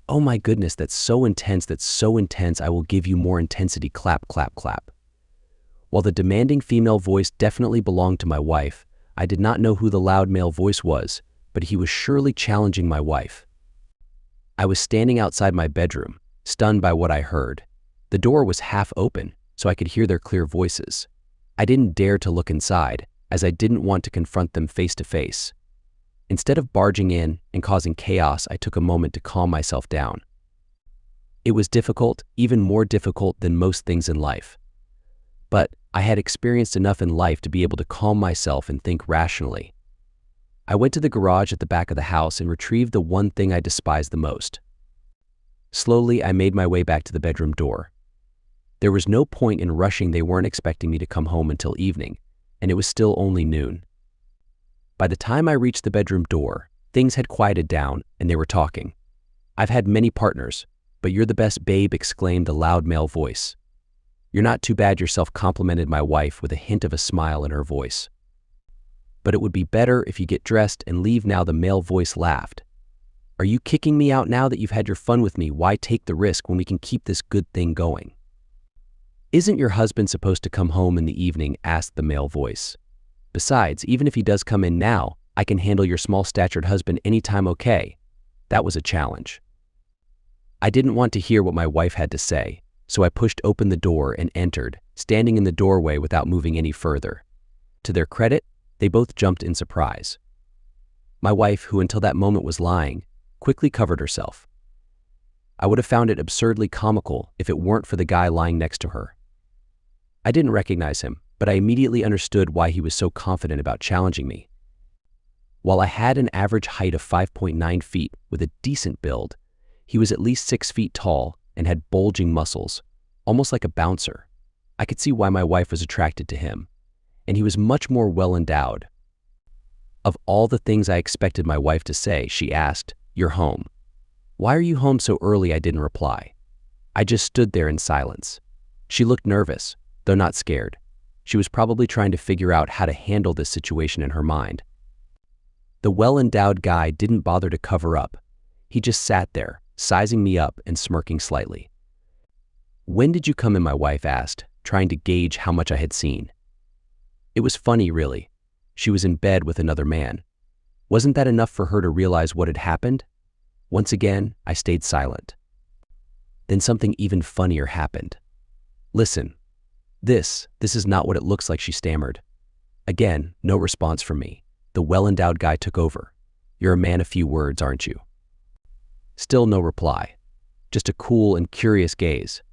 Oh my goodness, that's so intense, I will give you more intensity, clap, clap, clap. While the demanding female voice definitely belonged to my wife, I did not know who the loud male voice was, but he was surely challenging my wife. I was standing outside my bedroom, stunned by what I heard. The door was half open, so I could hear their clear voices. I didn't dare to look inside, as I didn't want to confront them face to face. Instead of barging in and causing chaos, I took a moment to calm myself down. It was difficult, even more difficult than most things in life. But I had experienced enough in life to be able to calm myself and think rationally. I went to the garage at the back of the house and retrieved the one thing I despised the most. Slowly, I made my way back to the bedroom door. There was no point in rushing. They weren't expecting me to come home until evening, and it was still only noon. By the time I reached the bedroom door, things had quieted down and they were talking. "I've had many partners, but you're the best, babe," exclaimed a loud male voice. "You're not too bad yourself," complimented my wife with a hint of a smile in her voice. "But it would be better if you get dressed and leave now," the male voice laughed. "Are you kicking me out now that you've had your fun with me? Why take the risk when we can keep this good thing going?" "Isn't your husband supposed to come home in the evening?" asked the male voice. "Besides, even if he does come in now, I can handle your small-statured husband anytime, okay?" That was a challenge. I didn't want to hear what my wife had to say, so I pushed open the door and entered, standing in the doorway without moving any further. To their credit, they both jumped in surprise. My wife, who until that moment was lying, quickly covered herself. I would have found it absurdly comical if it weren't for the guy lying next to her. I didn't recognize him, but I immediately understood why he was so confident about challenging me. While I had an average height of 5.9 feet with a decent build, he was at least 6 feet tall and had bulging muscles, almost like a bouncer. I could see why my wife was attracted to him, and he was much more well-endowed. Of all the things I expected my wife to say, she asked, "You're home. Why are you home so early?" I didn't reply. I just stood there in silence. She looked nervous, though not scared. She was probably trying to figure out how to handle this situation in her mind. The well-endowed guy didn't bother to cover up. He just sat there, sizing me up and smirking slightly. "When did you come in?" my wife asked, trying to gauge how much I had seen. It was funny, really. She was in bed with another man. Wasn't that enough for her to realize what had happened? Once again, I stayed silent. Then something even funnier happened. "Listen, this is not what it looks like," she stammered. Again, no response from me. The well-endowed guy took over. "You're a man of few words, aren't you?" Still no reply. Just a cool and curious gaze.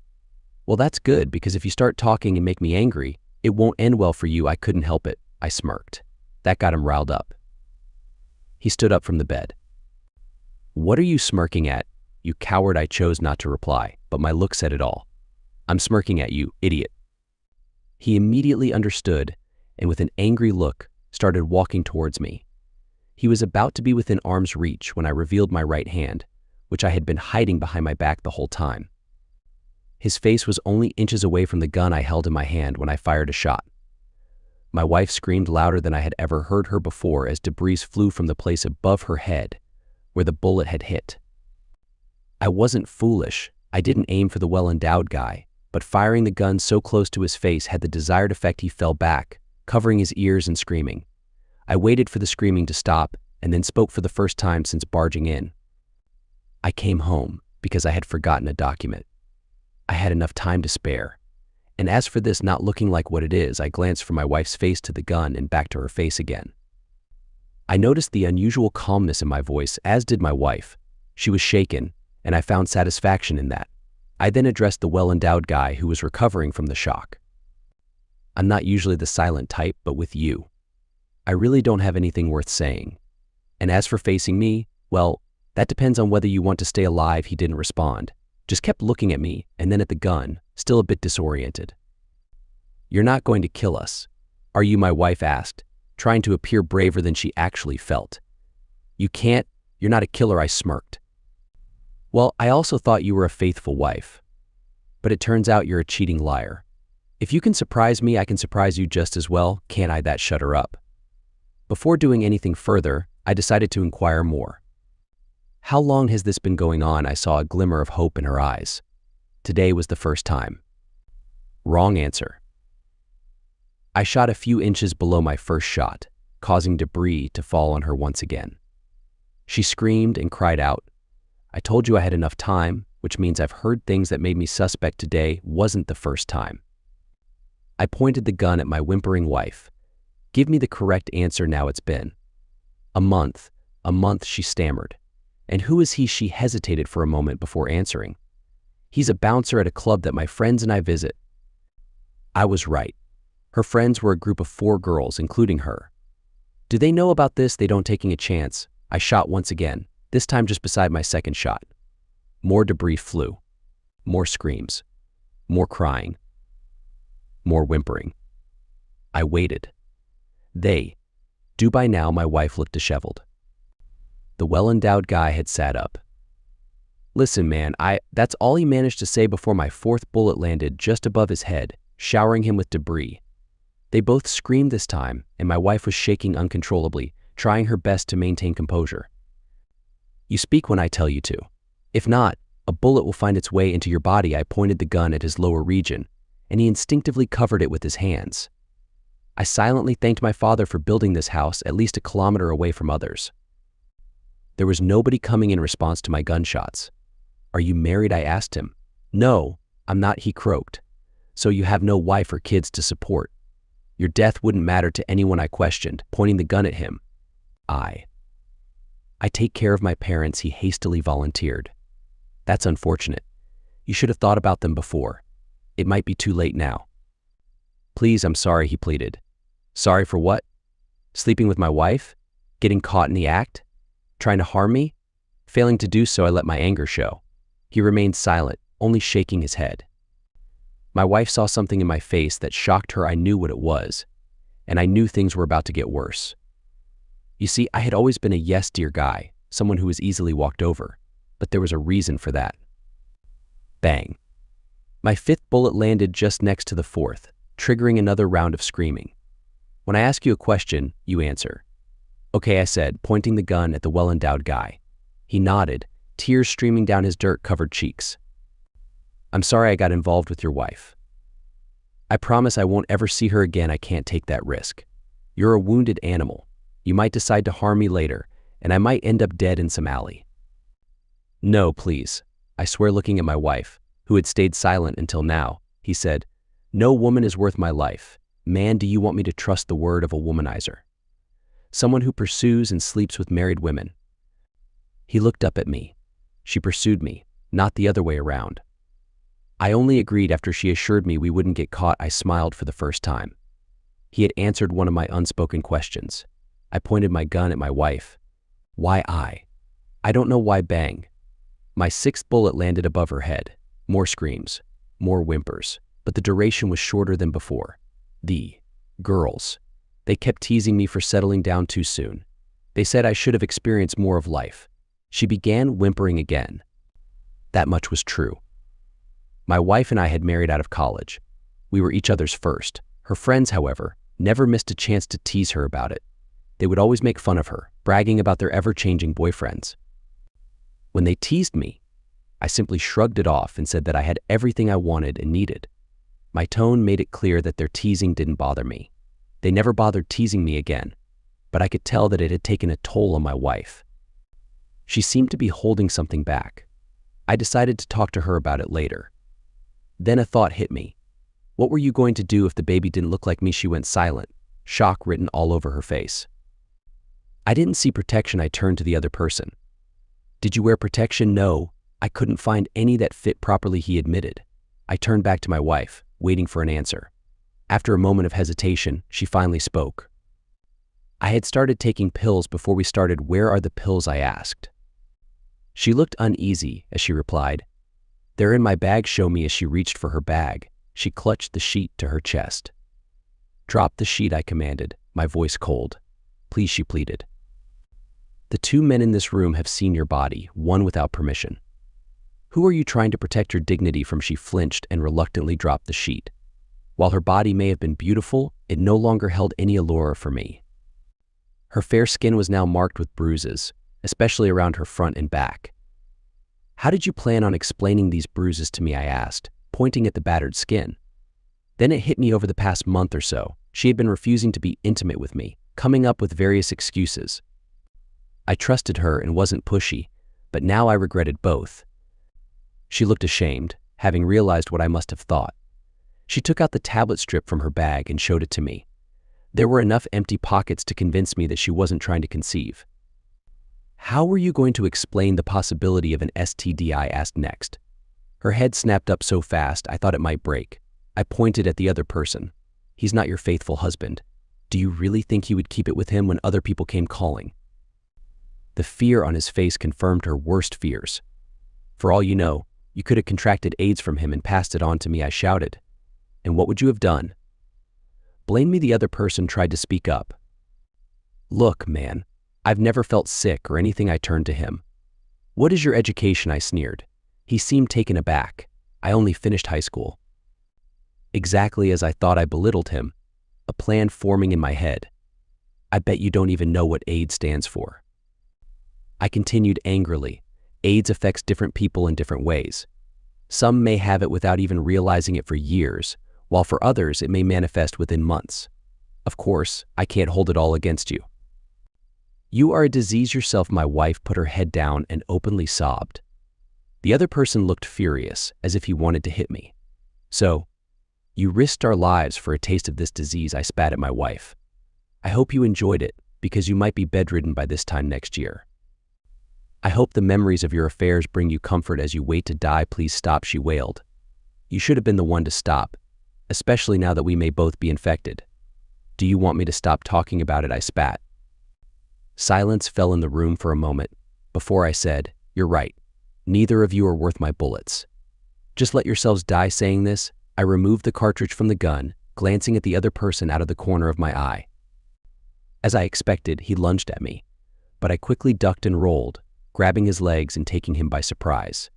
"Well, that's good, because if you start talking and make me angry, it won't end well for you." I couldn't help it. I smirked. That got him riled up. He stood up from the bed. "What are you smirking at, you coward?" I chose not to reply, but my look said it all. "I'm smirking at you, idiot." He immediately understood, and with an angry look, started walking towards me. He was about to be within arm's reach when I revealed my right hand, which I had been hiding behind my back the whole time. His face was only inches away from the gun I held in my hand when I fired a shot. My wife screamed louder than I had ever heard her before as debris flew from the place above her head, where the bullet had hit. I wasn't foolish. I didn't aim for the well-endowed guy, but firing the gun so close to his face had the desired effect. He fell back, covering his ears and screaming. I waited for the screaming to stop and then spoke for the first time since barging in. "I came home because I had forgotten a document. I had enough time to spare. And as for this not looking like what it is," I glanced from my wife's face to the gun and back to her face again. I noticed the unusual calmness in my voice, as did my wife. She was shaken, and I found satisfaction in that. I then addressed the well-endowed guy who was recovering from the shock. "I'm not usually the silent type, but with you, I really don't have anything worth saying. And as for facing me, well, that depends on whether you want to stay alive." He didn't respond, just kept looking at me and then at the gun, still a bit disoriented. "You're not going to kill us, are you?" my wife asked, trying to appear braver than she actually felt. "You can't, you're not a killer," I smirked. "Well, I also thought you were a faithful wife. But it turns out you're a cheating liar. If you can surprise me, I can surprise you just as well, can't I?" That shut her up. Before doing anything further, I decided to inquire more. How long has this been going on? I saw a glimmer of hope in her eyes. Today was the first time. Wrong answer. I shot a few inches below my first shot, causing debris to fall on her once again. She screamed and cried out. I told you I had enough time, which means I've heard things that made me suspect today wasn't the first time. I pointed the gun at my whimpering wife. Give me the correct answer now. It's been a month, she stammered. And who is he? She hesitated for a moment before answering. He's a bouncer at a club that my friends and I visit. I was right. Her friends were a group of 4 girls, including her. Do they know about this? They don't. Taking a chance. I shot once again, this time just beside my second shot. More debris flew. More screams. More crying. More whimpering. I waited. Do by now. My wife looked disheveled. The well-endowed guy had sat up. Listen, man, that's all he managed to say before my 4th bullet landed just above his head, showering him with debris. They both screamed this time, and my wife was shaking uncontrollably, trying her best to maintain composure. You speak when I tell you to. If not, a bullet will find its way into your body. I pointed the gun at his lower region, and he instinctively covered it with his hands. I silently thanked my father for building this house at least a kilometer away from others. There was nobody coming in response to my gunshots. Are you married? I asked him. No, I'm not, he croaked. So you have no wife or kids to support. Your death wouldn't matter to anyone, I questioned, pointing the gun at him. I take care of my parents, he hastily volunteered. That's unfortunate. You should have thought about them before. It might be too late now. Please, I'm sorry, he pleaded. Sorry for what? Sleeping with my wife? Getting caught in the act? Trying to harm me? Failing to do so, I let my anger show. He remained silent, only shaking his head. My wife saw something in my face that shocked her. I knew what it was, and I knew things were about to get worse. You see, I had always been a yes, dear guy, someone who was easily walked over, but there was a reason for that. Bang. My 5th bullet landed just next to the 4th, triggering another round of screaming. When I ask you a question, you answer. Okay, I said, pointing the gun at the well-endowed guy. He nodded, tears streaming down his dirt-covered cheeks. I'm sorry I got involved with your wife. I promise I won't ever see her again. I can't take that risk. You're a wounded animal. You might decide to harm me later, and I might end up dead in some alley. No, please. I swear, looking at my wife, who had stayed silent until now, he said, no woman is worth my life. Man, do you want me to trust the word of a womanizer? Someone who pursues and sleeps with married women. He looked up at me. She pursued me, not the other way around. I only agreed after she assured me we wouldn't get caught. I smiled for the first time. He had answered one of my unspoken questions. I pointed my gun at my wife. Why I? I don't know why. Bang. My 6th bullet landed above her head. More screams, more whimpers, but the duration was shorter than before. The girls. They kept teasing me for settling down too soon. They said I should have experienced more of life. She began whimpering again. That much was true. My wife and I had married out of college. We were each other's first. Her friends, however, never missed a chance to tease her about it. They would always make fun of her, bragging about their ever-changing boyfriends. When they teased me, I simply shrugged it off and said that I had everything I wanted and needed. My tone made it clear that their teasing didn't bother me. They never bothered teasing me again, but I could tell that it had taken a toll on my wife. She seemed to be holding something back. I decided to talk to her about it later. Then a thought hit me. What were you going to do if the baby didn't look like me? She went silent, shock written all over her face. I didn't see protection. I turned to the other person. Did you wear protection? No, I couldn't find any that fit properly, he admitted. I turned back to my wife, waiting for an answer. After a moment of hesitation, she finally spoke. I had started taking pills before we started. Where are the pills? I asked. She looked uneasy as she replied, They're in my bag. Show me. As she reached for her bag, she clutched the sheet to her chest. Drop the sheet, I commanded, my voice cold. Please, she pleaded. The 2 men in this room have seen your body, one without permission. Who are you trying to protect your dignity from? She flinched and reluctantly dropped the sheet. While her body may have been beautiful, it no longer held any allure for me. Her fair skin was now marked with bruises, especially around her front and back. "How did you plan on explaining these bruises to me?" I asked, pointing at the battered skin. Then it hit me over the past month or so. She had been refusing to be intimate with me, coming up with various excuses. I trusted her and wasn't pushy, but now I regretted both. She looked ashamed, having realized what I must have thought. She took out the tablet strip from her bag and showed it to me. There were enough empty pockets to convince me that she wasn't trying to conceive. "How were you going to explain the possibility of an STD?" I asked next. Her head snapped up so fast I thought it might break. I pointed at the other person. "He's not your faithful husband. Do you really think he would keep it with him when other people came calling?" The fear on his face confirmed her worst fears. "For all you know, you could have contracted AIDS from him and passed it on to me," I shouted. "And what would you have done?" "Blame me." The other person tried to speak up. "Look, man, I've never felt sick or anything." I turned to him. "What is your education?" I sneered. He seemed taken aback. "I only finished high school." Exactly as I thought, I belittled him, a plan forming in my head. "I bet you don't even know what AIDS stands for." I continued angrily. AIDS affects different people in different ways. Some may have it without even realizing it for years, while for others it may manifest within months. Of course, I can't hold it all against you. "You are a disease yourself." My wife put her head down and openly sobbed. The other person looked furious, as if he wanted to hit me. "So, you risked our lives for a taste of this disease?" I spat at my wife. "I hope you enjoyed it, because you might be bedridden by this time next year. I hope the memories of your affairs bring you comfort as you wait to die." "Please stop," she wailed. "You should have been the one to stop, especially now that we may both be infected." "Do you want me to stop talking about it?" I spat. Silence fell in the room for a moment before I said, "You're right. Neither of you are worth my bullets. Just let yourselves die." Saying this, I removed the cartridge from the gun, glancing at the other person out of the corner of my eye. As I expected, he lunged at me, but I quickly ducked and rolled, grabbing his legs and taking him by surprise.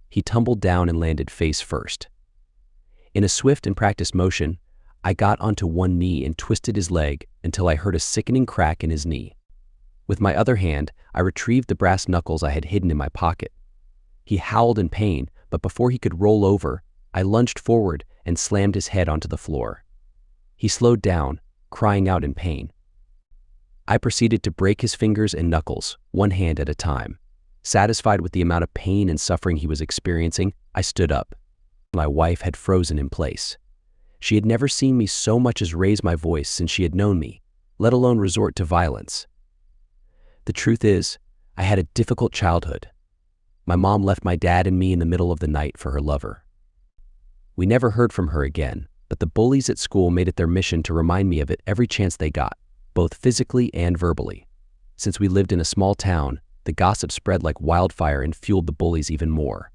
He tumbled down and landed face first. In a swift and practiced motion, I got onto one knee and twisted his leg until I heard a sickening crack in his knee. With my other hand, I retrieved the brass knuckles I had hidden in my pocket. He howled in pain, but before he could roll over, I lunged forward and slammed his head onto the floor. He slowed down, crying out in pain. I proceeded to break his fingers and knuckles, one hand at a time. Satisfied with the amount of pain and suffering he was experiencing, I stood up. My wife had frozen in place. She had never seen me so much as raise my voice since she had known me, let alone resort to violence. The truth is, I had a difficult childhood. My mom left my dad and me in the middle of the night for her lover. We never heard from her again, but the bullies at school made it their mission to remind me of it every chance they got, both physically and verbally. Since we lived in a small town, the gossip spread like wildfire and fueled the bullies even more.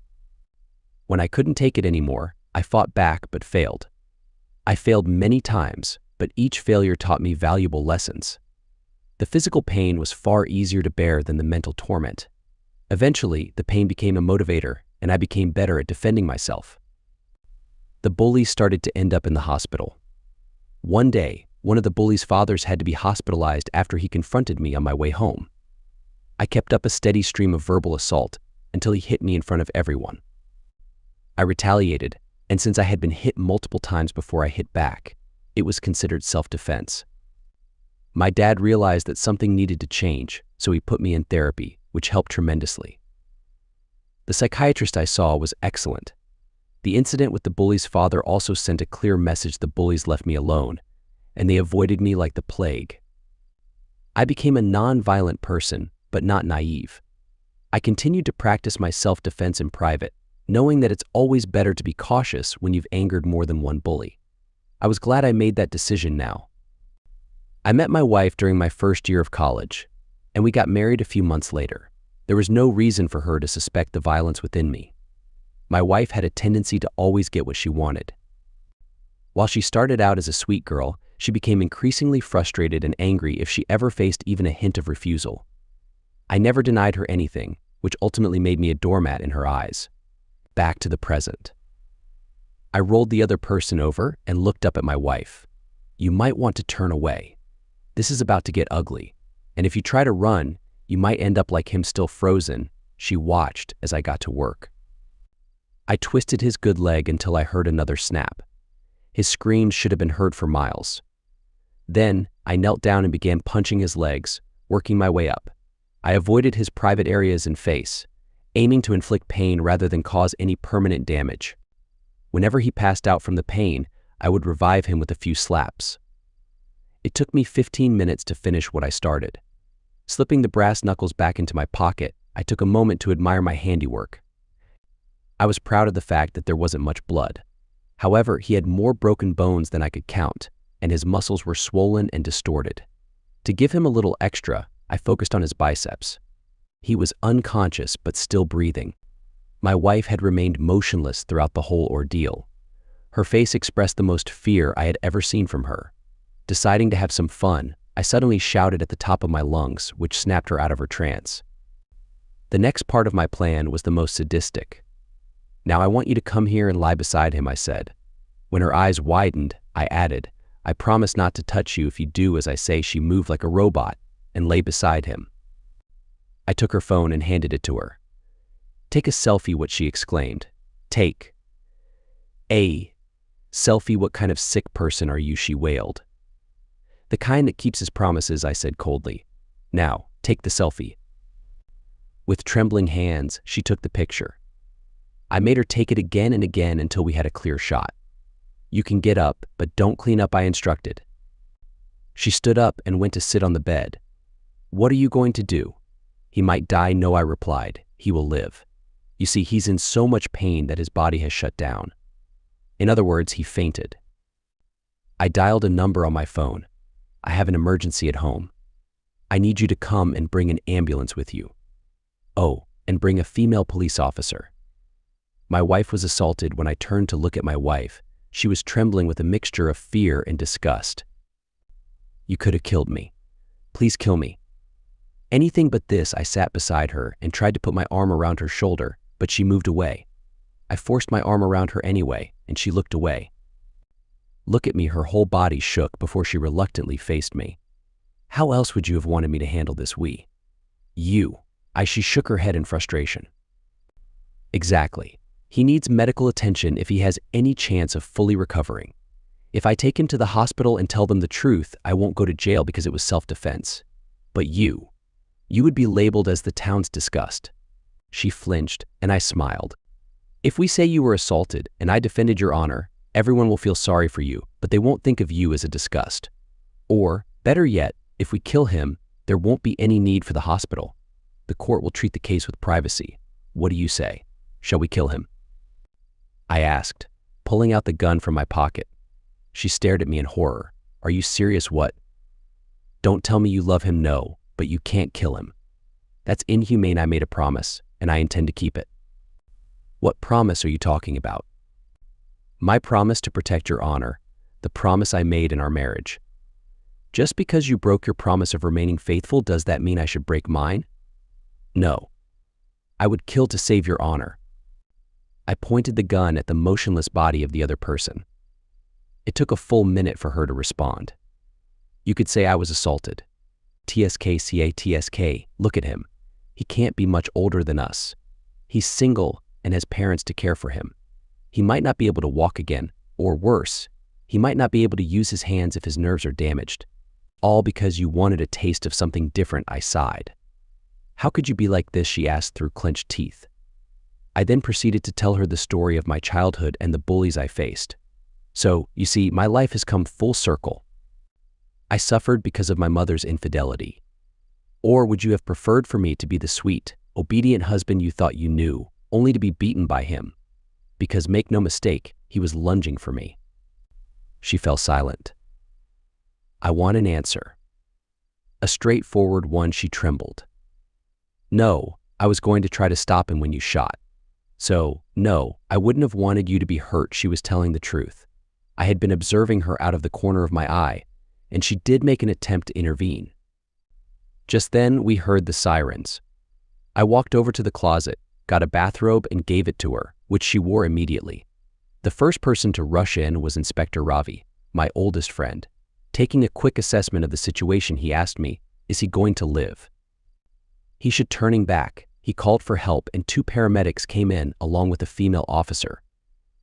When I couldn't take it anymore, I fought back but failed. I failed many times, but each failure taught me valuable lessons. The physical pain was far easier to bear than the mental torment. Eventually, the pain became a motivator, and I became better at defending myself. The bullies started to end up in the hospital. One day, one of the bullies' fathers had to be hospitalized after he confronted me on my way home. I kept up a steady stream of verbal assault until he hit me in front of everyone. I retaliated, and since I had been hit multiple times before I hit back, it was considered self-defense. My dad realized that something needed to change, so he put me in therapy, which helped tremendously. The psychiatrist I saw was excellent. The incident with the bully's father also sent a clear message: the bullies left me alone, and they avoided me like the plague. I became a non-violent person, but not naive. I continued to practice my self-defense in private, knowing that it's always better to be cautious when you've angered more than one bully. I was glad I made that decision now. I met my wife during my first year of college, and we got married a few months later. There was no reason for her to suspect the violence within me. My wife had a tendency to always get what she wanted. While she started out as a sweet girl, she became increasingly frustrated and angry if she ever faced even a hint of refusal. I never denied her anything, which ultimately made me a doormat in her eyes. Back to the present. I rolled the other person over and looked up at my wife. "You might want to turn away. This is about to get ugly, and if you try to run, You might end up like him, still frozen." She watched as I got to work. I twisted his good leg until I heard another snap. His screams should have been heard for miles. Then I knelt down and began punching his legs, working my way up. I avoided his private areas and face, aiming to inflict pain rather than cause any permanent damage. Whenever he passed out from the pain, I would revive him with a few slaps. It took me 15 minutes to finish what I started. Slipping the brass knuckles back into my pocket, I took a moment to admire my handiwork. I was proud of the fact that there wasn't much blood. However, he had more broken bones than I could count, and his muscles were swollen and distorted. To give him a little extra, I focused on his biceps. He was unconscious but still breathing. My wife had remained motionless throughout the whole ordeal. Her face expressed the most fear I had ever seen from her. Deciding to have some fun, I suddenly shouted at the top of my lungs, which snapped her out of her trance. The next part of my plan was the most sadistic. "Now I want you to come here and lie beside him," I said. When her eyes widened, I added, "I promise not to touch you if you do as I say." She moved like a robot and lay beside him. I took her phone and handed it to her. "Take a selfie," what she exclaimed. "Take a selfie? What kind of sick person are you?" she wailed. "The kind that keeps his promises," I said coldly. "Now, take the selfie." With trembling hands, she took the picture. I made her take it again and again until we had a clear shot. "You can get up, but don't clean up," I instructed. She stood up and went to sit on the bed. "What are you going to do?" "He might die." "No," I replied. "He will live. You see, he's in so much pain that his body has shut down. In other words, he fainted." I dialed a number on my phone. "I have an emergency at home. I need you to come and bring an ambulance with you. Oh, and bring a female police officer." My wife was assaulted. When I turned to look at my wife, she was trembling with a mixture of fear and disgust. "You could have killed me. Please kill me." "Anything but this." I sat beside her and tried to put my arm around her shoulder, but she moved away. I forced my arm around her anyway, and she looked away. "Look at me." Her whole body shook before she reluctantly faced me. "How else would you have wanted me to handle this? You. She shook her head in frustration. "Exactly. He needs medical attention if he has any chance of fully recovering. If I take him to the hospital and tell them the truth, I won't go to jail because it was self-defense. But you would be labeled as the town's disgust." She flinched, and I smiled. "If we say you were assaulted and I defended your honor, everyone will feel sorry for you, but they won't think of you as a disgust. Or, better yet, if we kill him, there won't be any need for the hospital. The court will treat the case with privacy. What do you say? Shall we kill him?" I asked, pulling out the gun from my pocket. She stared at me in horror. "Are you serious? What? Don't tell me you love him." "No, but you can't kill him. That's inhumane." "I made a promise, and I intend to keep it." "What promise are you talking about?" "My promise to protect your honor, the promise I made in our marriage." "Just because you broke your promise of remaining faithful, does that mean I should break mine?" "No. I would kill to save your honor." I pointed the gun at the motionless body of the other person. It took a full minute for her to respond. "You could say I was assaulted. TSK, look at him. He can't be much older than us. He's single and has parents to care for him. He might not be able to walk again, or worse, he might not be able to use his hands if his nerves are damaged. All because you wanted a taste of something different." I sighed. "How could you be like this?" she asked through clenched teeth. I then proceeded to tell her the story of my childhood and the bullies I faced. "So, you see, my life has come full circle. I suffered because of my mother's infidelity. Or would you have preferred for me to be the sweet, obedient husband you thought you knew, only to be beaten by him? Because make no mistake, he was lunging for me." She fell silent. "I want an answer. A straightforward one." She trembled. "No, I was going to try to stop him when you shot. So, no, I wouldn't have wanted you to be hurt." She was telling the truth. I had been observing her out of the corner of my eye, and she did make an attempt to intervene. Just then, we heard the sirens. I walked over to the closet, got a bathrobe, and gave it to her, which she wore immediately. The first person to rush in was Inspector Ravi, my oldest friend. Taking a quick assessment of the situation, he asked me, "Is he going to live?" He should turning back. He called for help and 2 paramedics came in along with a female officer.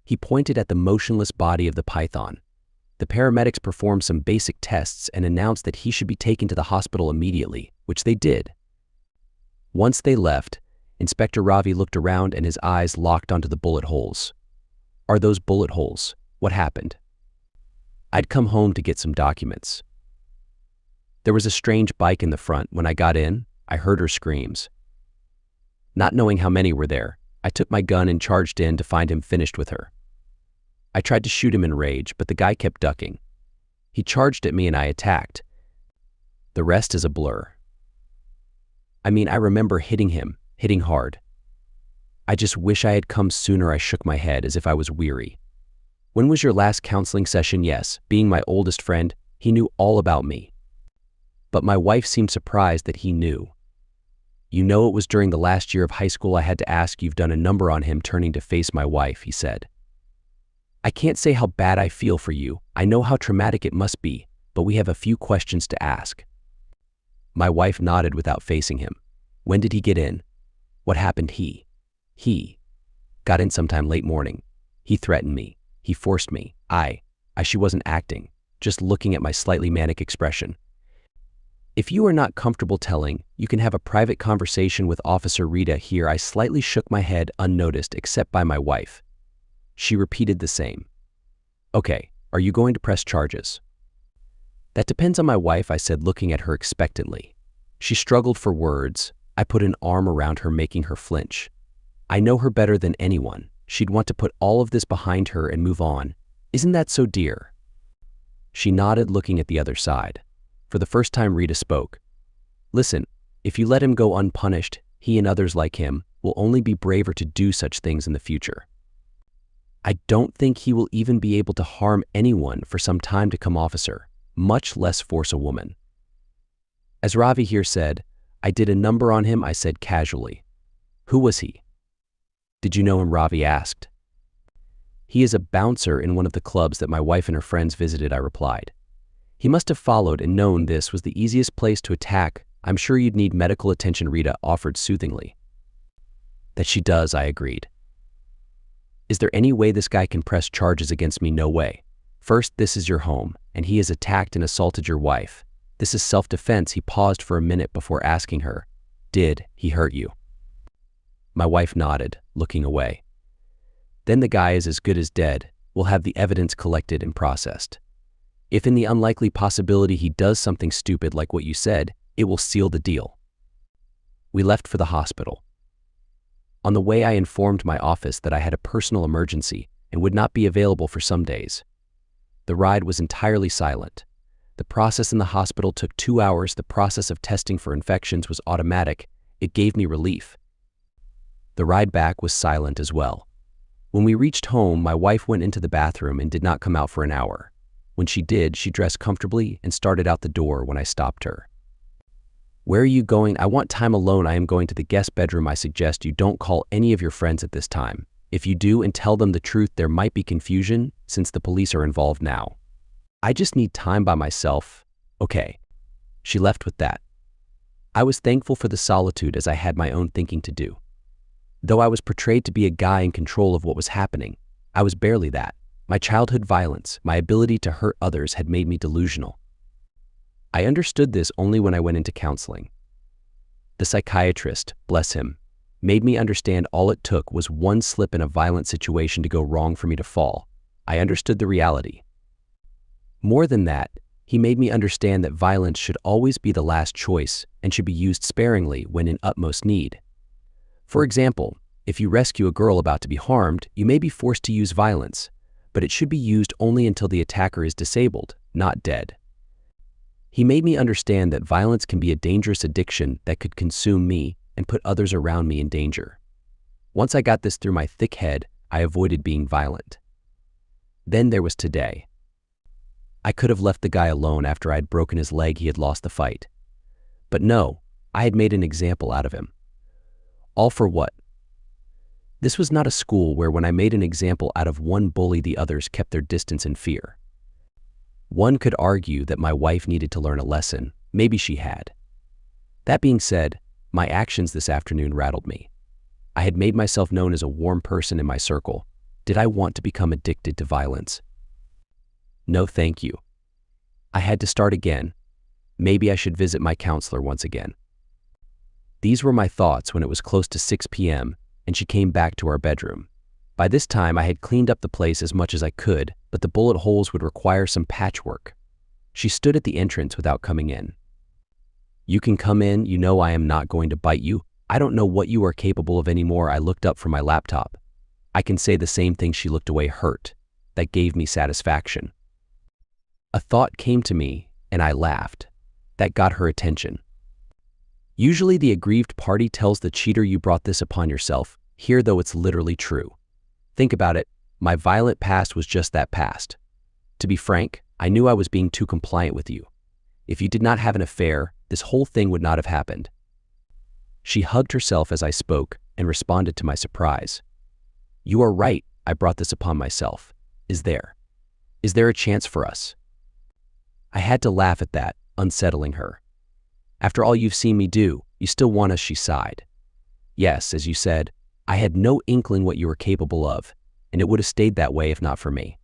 He pointed at the motionless body of the python. The paramedics performed some basic tests and announced that he should be taken to the hospital immediately, which they did. Once they left, Inspector Ravi looked around and his eyes locked onto the bullet holes. Are those bullet holes? What happened? I'd come home to get some documents. There was a strange bike in the front. When I got in, I heard her screams. Not knowing how many were there, I took my gun and charged in to find him finished with her. I tried to shoot him in rage, but the guy kept ducking. He charged at me and I attacked. The rest is a blur. I mean, I remember hitting him, hitting hard. I just wish I had come sooner. I shook my head as if I was weary. When was your last counseling session? Yes, being my oldest friend, he knew all about me. But my wife seemed surprised that he knew. You know, it was during the last year of high school. I had to ask. You've done a number on him. Turning to face my wife, he said. I can't say how bad I feel for you. I know how traumatic it must be, but we have a few questions to ask. My wife nodded without facing him. When did he get in? What happened? He got in sometime late morning. He threatened me. He forced me. She wasn't acting, just looking at my slightly manic expression. If you are not comfortable telling, you can have a private conversation with Officer Rita here. I slightly shook my head, unnoticed except by my wife. She repeated the same. Okay, are you going to press charges? That depends on my wife, I said, looking at her expectantly. She struggled for words. I put an arm around her, making her flinch. I know her better than anyone. She'd want to put all of this behind her and move on. Isn't that so, dear? She nodded, looking at the other side. For the first time, Rita spoke. Listen, if you let him go unpunished, he and others like him will only be braver to do such things in the future. I don't think he will even be able to harm anyone for some time to come, officer, much less force a woman. As Ravi here said, I did a number on him, I said casually. Who was he? Did you know him? Ravi asked. He is a bouncer in one of the clubs that my wife and her friends visited, I replied. He must have followed and known this was the easiest place to attack. I'm sure you'd need medical attention, Rita offered soothingly. That she does, I agreed. Is there any way this guy can press charges against me? No way. First, this is your home, and he has attacked and assaulted your wife. This is self-defense. He paused for a minute before asking her, did he hurt you? My wife nodded, looking away. Then the guy is as good as dead. We'll have the evidence collected and processed. If in the unlikely possibility he does something stupid like what you said, it will seal the deal. We left for the hospital. On the way, I informed my office that I had a personal emergency and would not be available for some days. The ride was entirely silent. The process in the hospital took 2 hours. The process of testing for infections was automatic. It gave me relief. The ride back was silent as well. When we reached home, my wife went into the bathroom and did not come out for an hour. When she did, she dressed comfortably and started out the door when I stopped her. Where are you going? I want time alone. I am going to the guest bedroom. I suggest you don't call any of your friends at this time. If you do and tell them the truth, there might be confusion since the police are involved now. I just need time by myself. Okay. She left with that. I was thankful for the solitude as I had my own thinking to do. Though I was portrayed to be a guy in control of what was happening, I was barely that. My childhood violence, my ability to hurt others had made me delusional. I understood this only when I went into counseling. The psychiatrist, bless him, made me understand all it took was one slip in a violent situation to go wrong for me to fall. I understood the reality. More than that, he made me understand that violence should always be the last choice and should be used sparingly when in utmost need. For example, if you rescue a girl about to be harmed, you may be forced to use violence, but it should be used only until the attacker is disabled, not dead. He made me understand that violence can be a dangerous addiction that could consume me and put others around me in danger. Once I got this through my thick head, I avoided being violent. Then there was today. I could have left the guy alone after I had broken his leg. He had lost the fight. But no, I had made an example out of him. All for what? This was not a school where when I made an example out of one bully, the others kept their distance in fear. One could argue that my wife needed to learn a lesson. Maybe she had. That being said, My actions this afternoon rattled me. I had made myself known as a warm person in my circle. Did I want to become addicted to violence? No, thank you. I had to start again. Maybe I should visit my counselor once again. These were my thoughts when it was close to 6 p.m. and she came back to our bedroom. By this time, I had cleaned up the place as much as I could, but the bullet holes would require some patchwork. She stood at the entrance without coming in. You can come in, you know I am not going to bite you. I don't know what you are capable of anymore. I looked up from my laptop. I can say the same thing. She looked away hurt. That gave me satisfaction. A thought came to me and I laughed. That got her attention. Usually the aggrieved party tells the cheater you brought this upon yourself. Here, though, it's literally true. Think about it. My violent past was just that past. To be frank, I knew I was being too compliant with you. If you did not have an affair, this whole thing would not have happened. She hugged herself as I spoke and responded to my surprise. You are right. I brought this upon myself. Is there a chance for us? I had to laugh at that, unsettling her. After all you've seen me do, you still want us, she sighed. Yes, as you said, I had no inkling what you were capable of, and it would have stayed that way if not for me.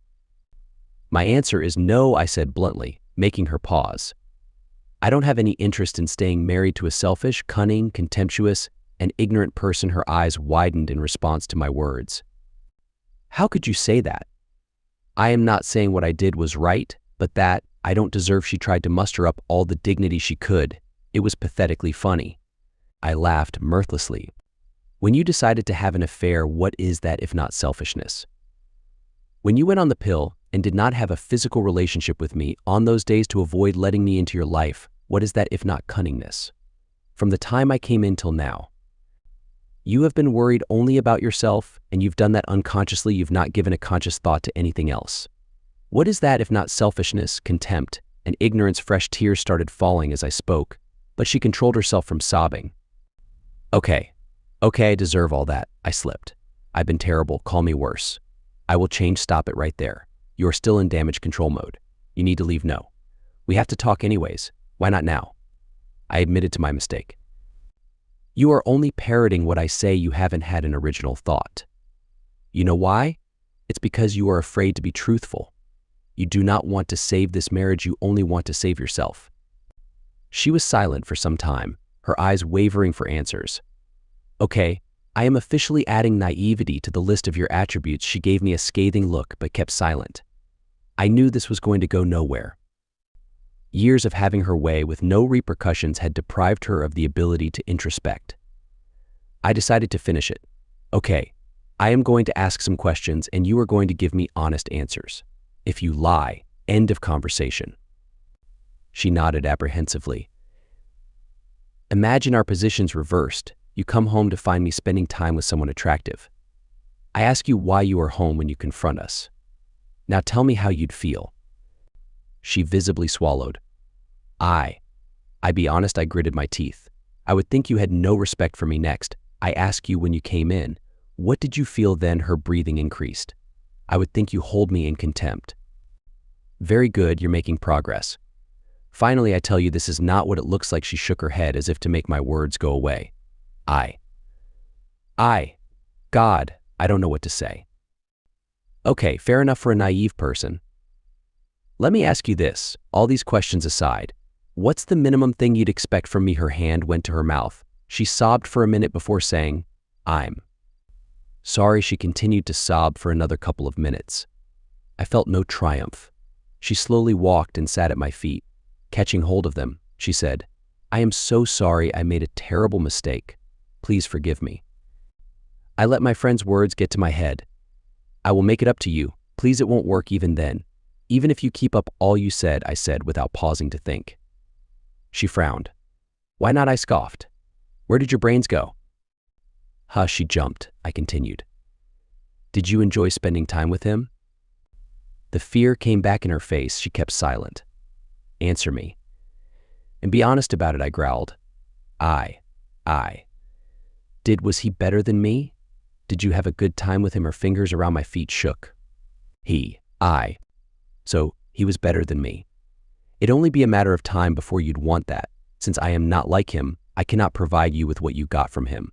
My answer is no, I said bluntly, making her pause. I don't have any interest in staying married to a selfish, cunning, contemptuous, and ignorant person. Her eyes widened in response to my words. How could you say that? I am not saying what I did was right, but that I don't deserve. She tried to muster up all the dignity she could. It was pathetically funny. I laughed mirthlessly. When you decided to have an affair, what is that if not selfishness? When you went on the pill and did not have a physical relationship with me on those days to avoid letting me into your life, what is that if not cunningness? From the time I came in till now, you have been worried only about yourself, and you've done that unconsciously. You've not given a conscious thought to anything else. What is that if not selfishness, contempt, and ignorance? Fresh tears started falling as I spoke, but she controlled herself from sobbing. Okay, I deserve all that. I slipped. I've been terrible. Call me worse. I will change. Stop it right there. You are still in damage control mode. You need to leave. No. We have to talk anyways. Why not now? I admitted to my mistake. You are only parroting what I say. You haven't had an original thought. You know why? It's because you are afraid to be truthful. You do not want to save this marriage. You only want to save yourself. She was silent for some time, her eyes wavering for answers. Okay, I am officially adding naivety to the list of your attributes. She gave me a scathing look but kept silent. I knew this was going to go nowhere. Years of having her way with no repercussions had deprived her of the ability to introspect. I decided to finish it. Okay, I am going to ask some questions and you are going to give me honest answers. If you lie, end of conversation. She nodded apprehensively. Imagine our positions reversed. You come home to find me spending time with someone attractive. I ask you why you are home when you confront us. Now tell me how you'd feel. She visibly swallowed. I be honest, I gritted my teeth. I would think you had no respect for me. Next, I ask you when you came in, what did you feel then? Her breathing increased. I would think you hold me in contempt. Very good, you're making progress. Finally, I tell you this is not what it looks like. She shook her head as if to make my words go away. God, I don't know what to say. Okay, fair enough for a naive person. Let me ask you this, all these questions aside. What's the minimum thing you'd expect from me? Her hand went to her mouth. She sobbed for a minute before saying, I'm sorry. She continued to sob for another couple of minutes. I felt no triumph. She slowly walked and sat at my feet. Catching hold of them, she said, I am so sorry. I made a terrible mistake. Please forgive me. I let my friend's words get to my head. I will make it up to you. Please, it won't work even then. Even if you keep up all you said, I said without pausing to think. She frowned. Why not? I scoffed. Where did your brains go? Hush, she jumped, I continued. Did you enjoy spending time with him? The fear came back in her face. She kept silent. Answer me. And be honest about it, I growled. Was he better than me? Did you have a good time with him? Her fingers around my feet shook. So he was better than me. It'd only be a matter of time before you'd want that. Since I am not like him, I cannot provide you with what you got from him.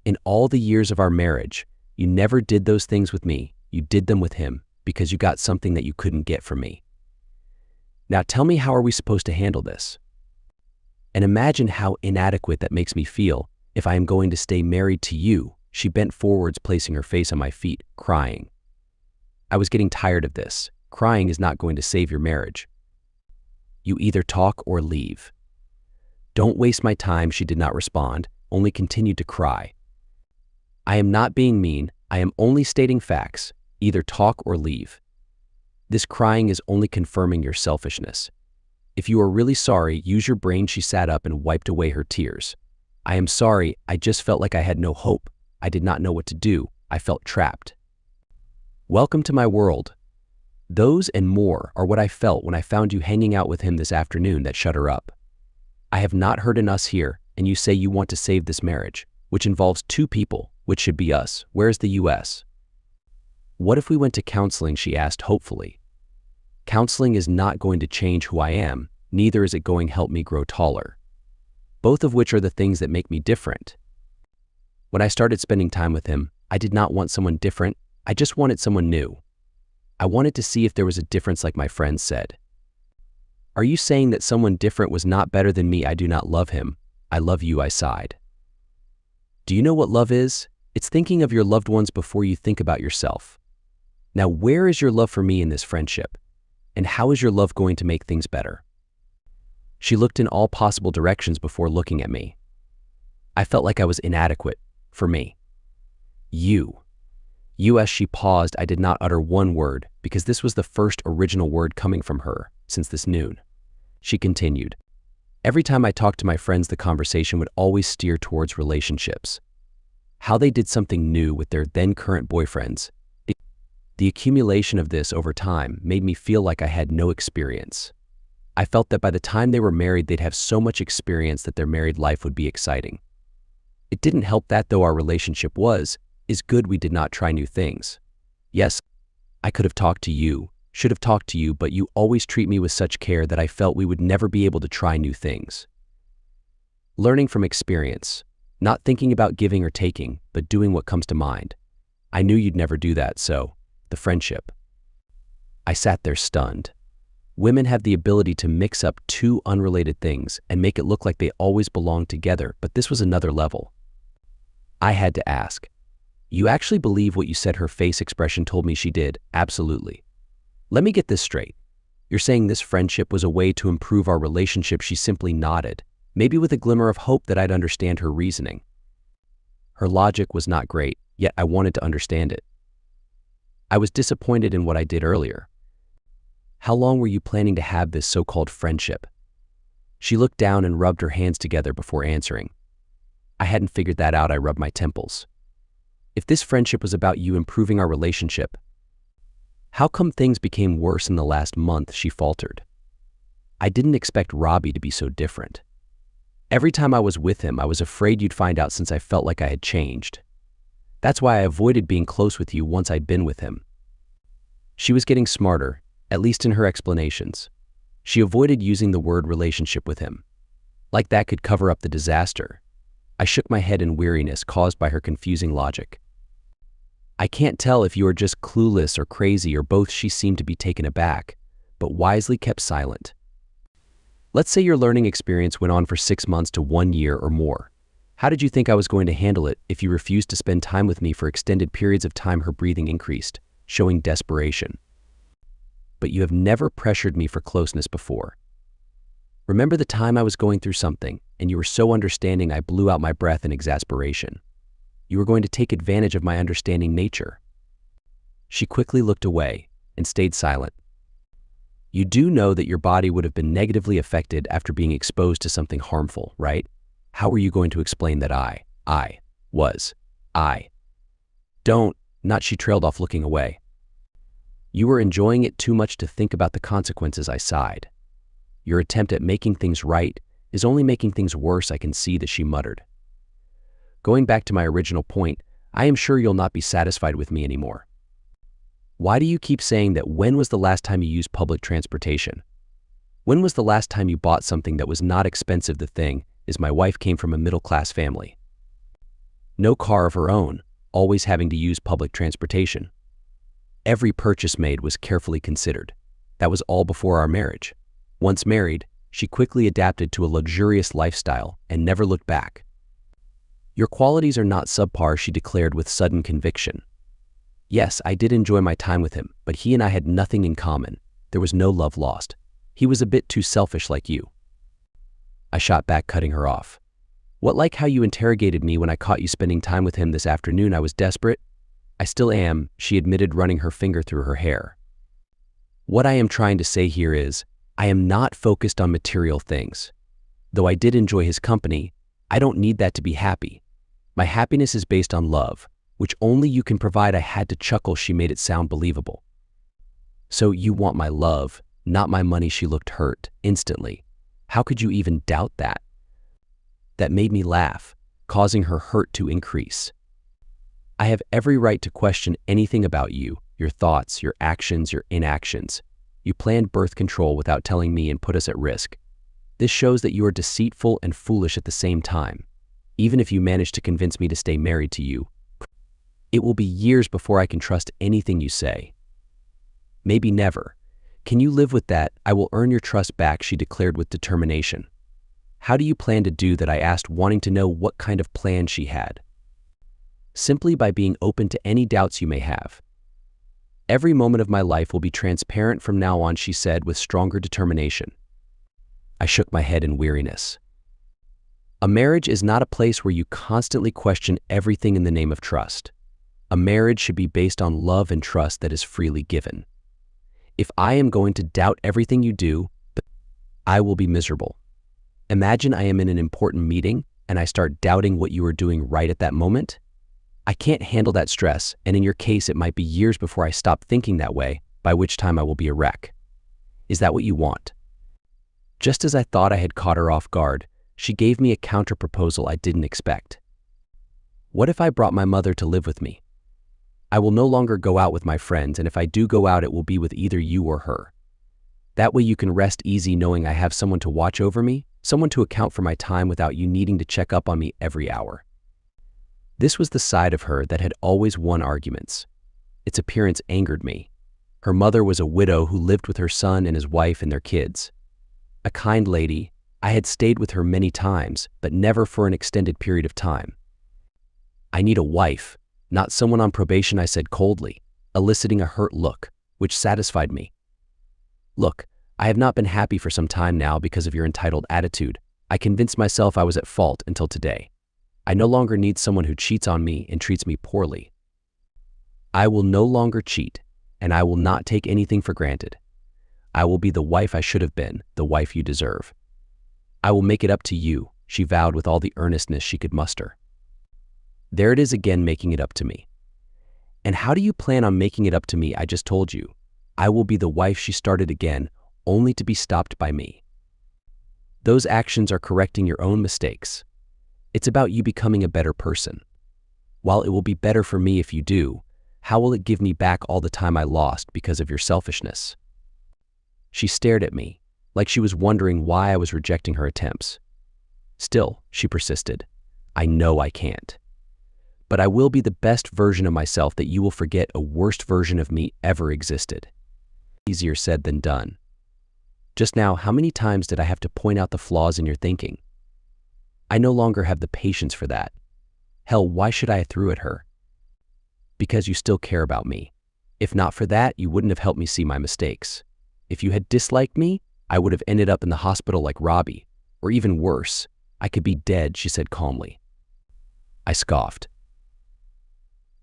In all the years of our marriage, you never did those things with me. You did them with him because you got something that you couldn't get from me. Now tell me, how are we supposed to handle this? And imagine how inadequate that makes me feel if I am going to stay married to you." She bent forwards, placing her face on my feet, crying. I was getting tired of this. Crying is not going to save your marriage. You either talk or leave. Don't waste my time. She did not respond, only continued to cry. I am not being mean. I am only stating facts. Either talk or leave. This crying is only confirming your selfishness. If you are really sorry, use your brain. She sat up and wiped away her tears. I am sorry. I just felt like I had no hope. I did not know what to do. I felt trapped. Welcome to my world. Those and more are what I felt when I found you hanging out with him this afternoon. That shut her up. I have not heard an us here, and you say you want to save this marriage, which involves two people, which should be us. Where's the US? What if we went to counseling? She asked hopefully. Counseling is not going to change who I am, neither is it going to help me grow taller. Both of which are the things that make me different. When I started spending time with him, I did not want someone different. I just wanted someone new. I wanted to see if there was a difference, like my friends said. Are you saying that someone different was not better than me? I do not love him. I love you, I sighed. Do you know what love is? It's thinking of your loved ones before you think about yourself. Now, where is your love for me in this friendship? And how is your love going to make things better? She looked in all possible directions before looking at me. I felt like I was inadequate. For me. You. As she paused, I did not utter one word because this was the first original word coming from her since this noon. She continued. Every time I talked to my friends, the conversation would always steer towards relationships. How they did something new with their then current boyfriends. The accumulation of this over time made me feel like I had no experience. I felt that by the time they were married, they'd have so much experience that their married life would be exciting. It didn't help that though our relationship is good, we did not try new things. Yes, I could have talked to you, should have talked to you, but you always treat me with such care that I felt we would never be able to try new things. Learning from experience, not thinking about giving or taking, but doing what comes to mind. I knew you'd never do that, so, the friendship. I sat there stunned. Women have the ability to mix up two unrelated things and make it look like they always belong together, but this was another level. I had to ask, you actually believe what you said? Her face expression told me she did. Absolutely. Let me get this straight. You're saying this friendship was a way to improve our relationship? She simply nodded, maybe with a glimmer of hope that I'd understand her reasoning. Her logic was not great, yet I wanted to understand it. I was disappointed in what I did earlier. How long were you planning to have this so-called friendship? She looked down and rubbed her hands together before answering. I hadn't figured that out. I rubbed my temples. If this friendship was about you improving our relationship, how come things became worse in the last month? She faltered. I didn't expect Robbie to be so different. Every time I was with him, I was afraid you'd find out since I felt like I had changed. That's why I avoided being close with you once I'd been with him. She was getting smarter, at least in her explanations. She avoided using the word relationship with him. Like that could cover up the disaster. I shook my head in weariness caused by her confusing logic. I can't tell if you are just clueless or crazy or both. She seemed to be taken aback, but wisely kept silent. Let's say your learning experience went on for 6 months to 1 year or more. How did you think I was going to handle it if you refused to spend time with me for extended periods of time? Her breathing increased, showing desperation. But you have never pressured me for closeness before. Remember the time I was going through something, and you were so understanding I blew out my breath in exasperation. You were going to take advantage of my understanding nature. She quickly looked away and stayed silent. You do know that your body would have been negatively affected after being exposed to something harmful, right? How were you going to explain that I don't, she trailed off, looking away. You were enjoying it too much to think about the consequences. I sighed. Your attempt at making things right is only making things worse. I can see that, she muttered. Going back to my original point, I am sure you'll not be satisfied with me anymore. Why do you keep saying that? When was the last time you used public transportation? When was the last time you bought something that was not expensive? The thing is my wife came from a middle-class family. No car of her own, always having to use public transportation. Every purchase made was carefully considered. That was all before our marriage. Once married, she quickly adapted to a luxurious lifestyle and never looked back. Your qualities are not subpar, she declared with sudden conviction. Yes, I did enjoy my time with him, but he and I had nothing in common. There was no love lost. He was a bit too selfish like you. I shot back, cutting her off. What, like how you interrogated me when I caught you spending time with him this afternoon? I was desperate. I still am, she admitted, running her finger through her hair. What I am trying to say here is, I am not focused on material things. Though I did enjoy his company, I don't need that to be happy. My happiness is based on love, which only you can provide. I had to chuckle. She made it sound believable. So you want my love, not my money? She looked hurt instantly. How could you even doubt that? That made me laugh, causing her hurt to increase. I have every right to question anything about you, your thoughts, your actions, your inactions. You planned birth control without telling me and put us at risk. This shows that you are deceitful and foolish at the same time. Even if you manage to convince me to stay married to you, it will be years before I can trust anything you say. Maybe never. Can you live with that? I will earn your trust back, she declared with determination. How do you plan to do that? I asked, wanting to know what kind of plan she had. Simply by being open to any doubts you may have. Every moment of my life will be transparent from now on, she said with stronger determination. I shook my head in weariness. A marriage is not a place where you constantly question everything in the name of trust. A marriage should be based on love and trust that is freely given. If I am going to doubt everything you do, I will be miserable. Imagine I am in an important meeting and I start doubting what you are doing right at that moment. I can't handle that stress, and in your case, it might be years before I stop thinking that way, by which time I will be a wreck. Is that what you want? Just as I thought I had caught her off guard, she gave me a counter-proposal I didn't expect. What if I brought my mother to live with me? I will no longer go out with my friends, and if I do go out, it will be with either you or her. That way you can rest easy knowing I have someone to watch over me, someone to account for my time without you needing to check up on me every hour. This was the side of her that had always won arguments. Its appearance angered me. Her mother was a widow who lived with her son and his wife and their kids. A kind lady, I had stayed with her many times, but never for an extended period of time. I need a wife, not someone on probation, I said coldly, eliciting a hurt look, which satisfied me. Look, I have not been happy for some time now because of your entitled attitude. I convinced myself I was at fault until today. I no longer need someone who cheats on me and treats me poorly. I will no longer cheat, and I will not take anything for granted. I will be the wife I should have been, the wife you deserve. I will make it up to you, she vowed with all the earnestness she could muster. There it is again, making it up to me. And how do you plan on making it up to me? I just told you. I will be the wife, she started again, only to be stopped by me. Those actions are correcting your own mistakes. It's about you becoming a better person. While it will be better for me if you do, how will it give me back all the time I lost because of your selfishness? She stared at me, like she was wondering why I was rejecting her attempts. Still, she persisted, I know I can't. But I will be the best version of myself that you will forget a worst version of me ever existed. Easier said than done. Just now, how many times did I have to point out the flaws in your thinking? I no longer have the patience for that. Hell, why should I have threw at her? Because you still care about me. If not for that, you wouldn't have helped me see my mistakes. If you had disliked me, I would have ended up in the hospital like Robbie, or even worse, I could be dead, she said calmly. I scoffed.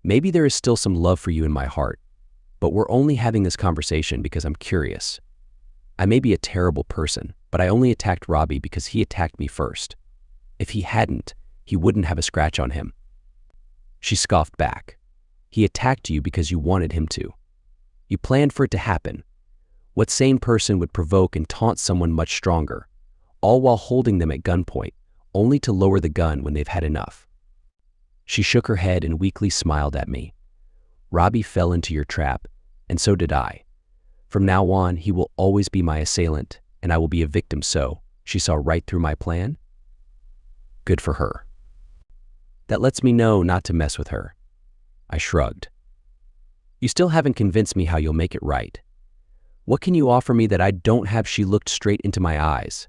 Maybe there is still some love for you in my heart, but we're only having this conversation because I'm curious. I may be a terrible person, but I only attacked Robbie because he attacked me first. If he hadn't, he wouldn't have a scratch on him. She scoffed back. He attacked you because you wanted him to. You planned for it to happen. What sane person would provoke and taunt someone much stronger, all while holding them at gunpoint, only to lower the gun when they've had enough? She shook her head and weakly smiled at me. Robbie fell into your trap, and so did I. From now on, he will always be my assailant, and I will be a victim. So, she saw right through my plan? Good for her. That lets me know not to mess with her. I shrugged. You still haven't convinced me how you'll make it right. What can you offer me that I don't have? She looked straight into my eyes.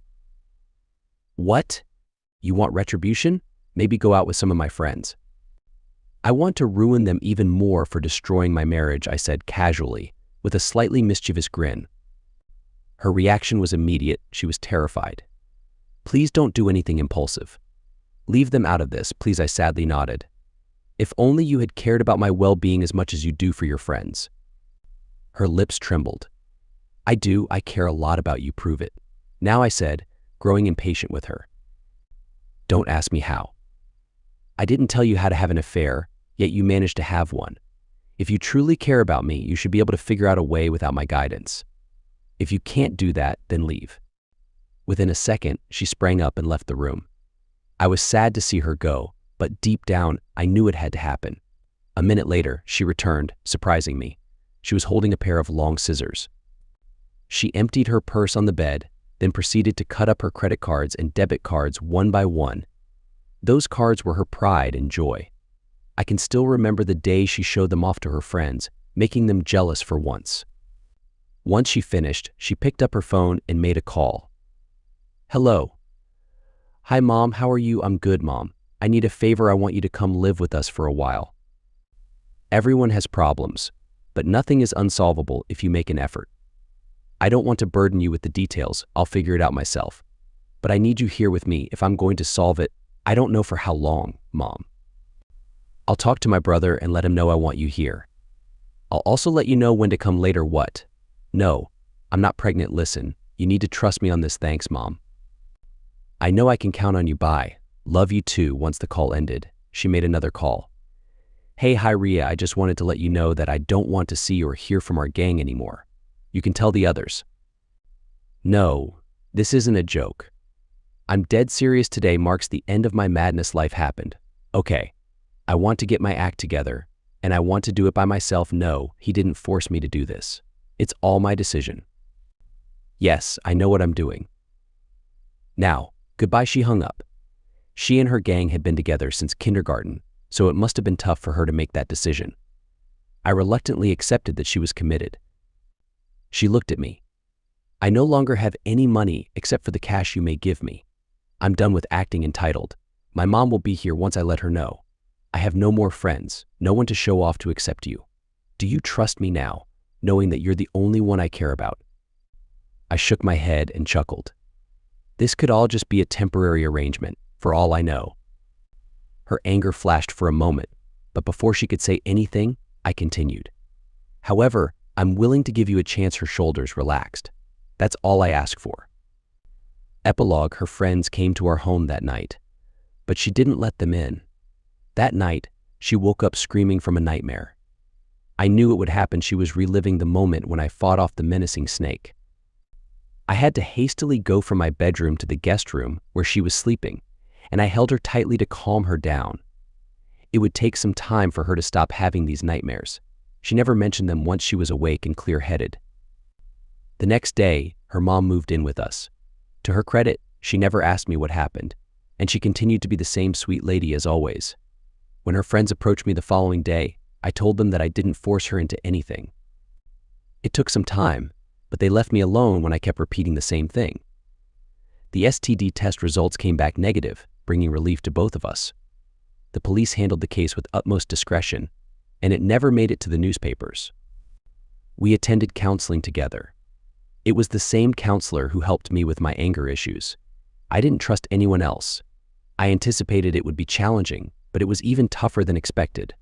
What? You want retribution? Maybe go out with some of my friends. I want to ruin them even more for destroying my marriage, I said casually, with a slightly mischievous grin. Her reaction was immediate. She was terrified. Please don't do anything impulsive. Leave them out of this, please, I sadly nodded. If only you had cared about my well-being as much as you do for your friends. Her lips trembled. I do, I care a lot about you, prove it. Now, I said, growing impatient with her. Don't ask me how. I didn't tell you how to have an affair, yet you managed to have one. If you truly care about me, you should be able to figure out a way without my guidance. If you can't do that, then leave. Within a second, she sprang up and left the room. I was sad to see her go, but deep down, I knew it had to happen. A minute later, she returned, surprising me. She was holding a pair of long scissors. She emptied her purse on the bed, then proceeded to cut up her credit cards and debit cards one by one. Those cards were her pride and joy. I can still remember the day she showed them off to her friends, making them jealous for once. Once she finished, she picked up her phone and made a call. Hello. Hi, Mom, how are you? I'm good, Mom. I need a favor. I want you to come live with us for a while. Everyone has problems, but nothing is unsolvable if you make an effort. I don't want to burden you with the details. I'll figure it out myself. But I need you here with me if I'm going to solve it. I don't know for how long, Mom. I'll talk to my brother and let him know I want you here. I'll also let you know when to come later. What? No, I'm not pregnant. Listen, you need to trust me on this. Thanks, Mom. I know I can count on you. Bye. Love you too. Once the call ended, she made another call. Hey, hi, Ria. I just wanted to let you know that I don't want to see or hear from our gang anymore. You can tell the others. No, this isn't a joke. I'm dead serious. Today marks the end of my madness. Life happened. Okay, I want to get my act together, and I want to do it by myself. No, he didn't force me to do this. It's all my decision. Yes, I know what I'm doing. Now, goodbye. She hung up. She and her gang had been together since kindergarten, so it must have been tough for her to make that decision. I reluctantly accepted that she was committed. She looked at me. I no longer have any money except for the cash you may give me. I'm done with acting entitled. My mom will be here once I let her know. I have no more friends, no one to show off to accept you. Do you trust me now, knowing that you're the only one I care about? I shook my head and chuckled. This could all just be a temporary arrangement, for all I know. Her anger flashed for a moment, but before she could say anything, I continued. However, I'm willing to give you a chance. Her shoulders relaxed. That's all I ask for. Epilogue. Her friends came to our home that night, but she didn't let them in. That night, she woke up screaming from a nightmare. I knew it would happen. She was reliving the moment when I fought off the menacing snake. I had to hastily go from my bedroom to the guest room where she was sleeping, and I held her tightly to calm her down. It would take some time for her to stop having these nightmares. She never mentioned them once she was awake and clear-headed. The next day, her mom moved in with us. To her credit, she never asked me what happened, and she continued to be the same sweet lady as always. When her friends approached me the following day, I told them that I didn't force her into anything. It took some time, but they left me alone when I kept repeating the same thing. The STD test results came back negative, bringing relief to both of us. The police handled the case with utmost discretion, and it never made it to the newspapers. We attended counseling together. It was the same counselor who helped me with my anger issues. I didn't trust anyone else. I anticipated it would be challenging, but it was even tougher than expected.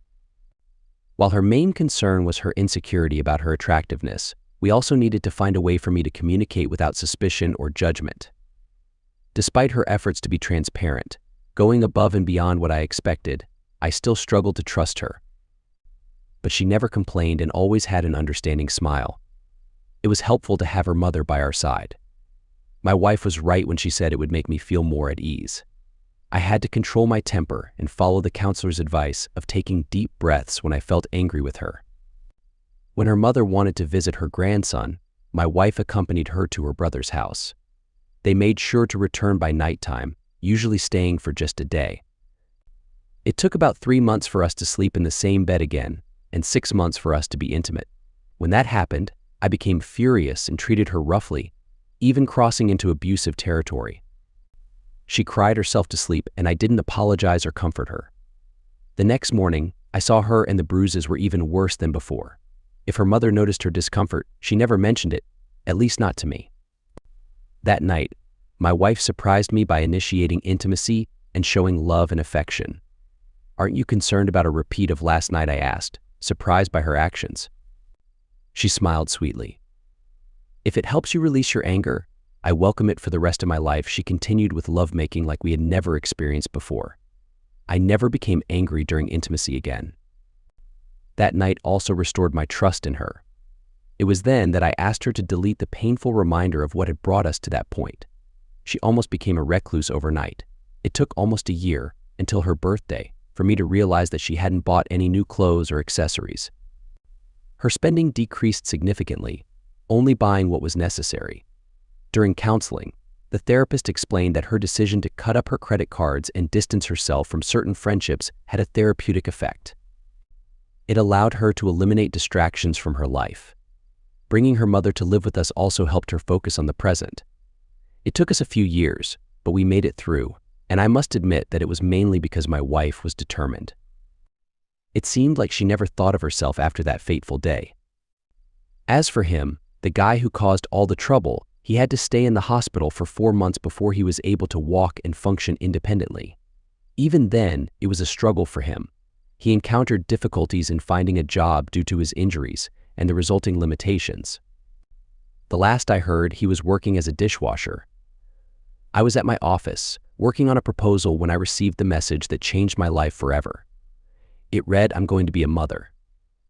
While her main concern was her insecurity about her attractiveness, we also needed to find a way for me to communicate without suspicion or judgment. Despite her efforts to be transparent, going above and beyond what I expected, I still struggled to trust her. But she never complained and always had an understanding smile. It was helpful to have her mother by our side. My wife was right when she said it would make me feel more at ease. I had to control my temper and follow the counselor's advice of taking deep breaths when I felt angry with her. When her mother wanted to visit her grandson, my wife accompanied her to her brother's house. They made sure to return by nighttime, usually staying for just a day. It took about 3 months for us to sleep in the same bed again, and 6 months for us to be intimate. When that happened, I became furious and treated her roughly, even crossing into abusive territory. She cried herself to sleep, and I didn't apologize or comfort her. The next morning, I saw her and the bruises were even worse than before. If her mother noticed her discomfort, she never mentioned it, at least not to me. That night, my wife surprised me by initiating intimacy and showing love and affection. "Aren't you concerned about a repeat of last night?" I asked, surprised by her actions. She smiled sweetly. "If it helps you release your anger, I welcome it for the rest of my life," she continued with lovemaking like we had never experienced before. I never became angry during intimacy again. That night also restored my trust in her. It was then that I asked her to delete the painful reminder of what had brought us to that point. She almost became a recluse overnight. It took almost a year, until her birthday, for me to realize that she hadn't bought any new clothes or accessories. Her spending decreased significantly, only buying what was necessary. During counseling, the therapist explained that her decision to cut up her credit cards and distance herself from certain friendships had a therapeutic effect. It allowed her to eliminate distractions from her life. Bringing her mother to live with us also helped her focus on the present. It took us a few years, but we made it through, and I must admit that it was mainly because my wife was determined. It seemed like she never thought of herself after that fateful day. As for him, the guy who caused all the trouble, he had to stay in the hospital for 4 months before he was able to walk and function independently. Even then, it was a struggle for him. He encountered difficulties in finding a job due to his injuries and the resulting limitations. The last I heard, he was working as a dishwasher. I was at my office, working on a proposal when I received the message that changed my life forever. It read, "I'm going to be a mother."